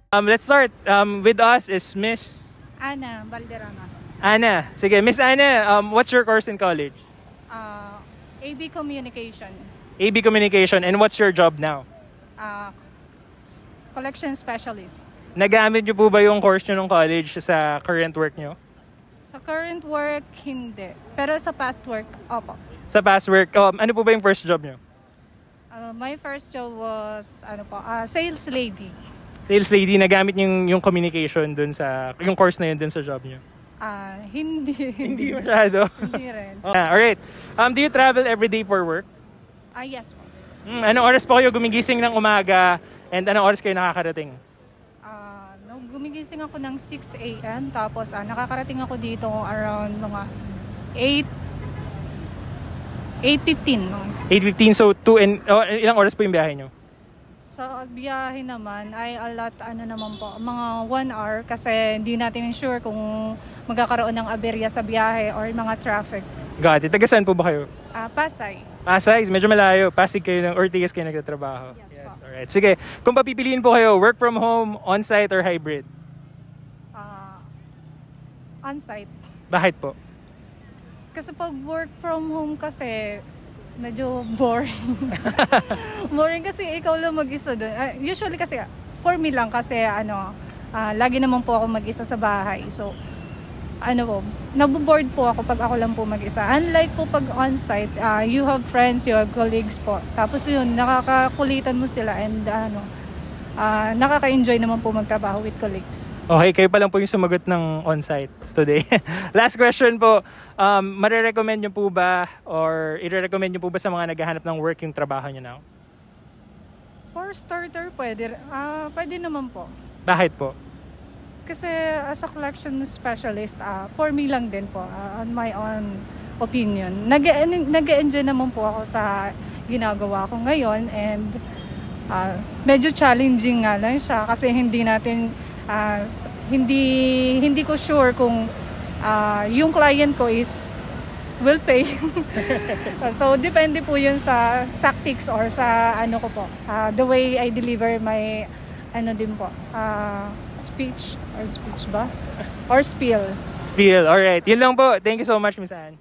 Let's start. With us is Miss Ana Valderrama. Ana. Sige, Miss Ana, what's your course in college? AB Communication. AB Communication. And what's your job now? Collection Specialist. Nagamit niyo po ba yung course niyo nung college sa current work niyo? Sa current work, hindi. Pero sa past work, opo. Sa past work, ano po ba yung first job niyo? My first job was sales lady. Sales lady, nagamit yung communication dun sa, yung course na yun dun sa job niyo? Hindi. Hindi masyado. Hindi rin. Alright. Do you travel every day for work? Yes po. Anong oras po kayo gumigising ng umaga and anong oras kayo nakakarating? Gumigising ako ng 6 a.m. Tapos nakakarating ako dito around mga 8:15. 8:15, so ilang oras po yung biyahe nyo? Sa biyahe naman ay mga 1 hour kasi hindi natin sure kung magkakaroon ng aberya sa biyahe or mga traffic. Got it. Taga saan po ba kayo? Pasay. Pasay, medyo malayo. Pasig kayo or Ortigas kayo nagtatrabaho. Yes po. Alright. Sige, kung papipiliin po kayo, work from home, on-site or hybrid? On-site. Bakit po? Kasi pag work from home kasi medyo boring. Boring kasi ikaw lang mag-isa doon. Usually kasi for me lang kasi lagi naman po ako mag-isa sa bahay. So naboboard po ako pag ako lang po mag-isa. Unlike po pag on-site, you have friends, you have colleagues po. Tapos yun, nakakakulitan mo sila and nakaka-enjoy naman po magtrabaho with colleagues. Okay, kayo pa lang po yung sumagot ng on-site today. Last question po, marirecommend nyo po ba or i-recommend nyo po ba sa mga naghahanap ng work yung trabaho nyo now? For starter, pwede naman po. Bakit po? Kasi as a collection specialist, for me lang din po, on my own opinion. Nag-enjoy naman po ako sa ginagawa ko ngayon and medyo challenging nga lang siya kasi hindi ko sure kung yung client ko will pay. So depende po yun sa tactics or sa the way I deliver my speech ba? Or spiel. Spiel, alright. Yun lang po. Thank you so much, Miss Anne.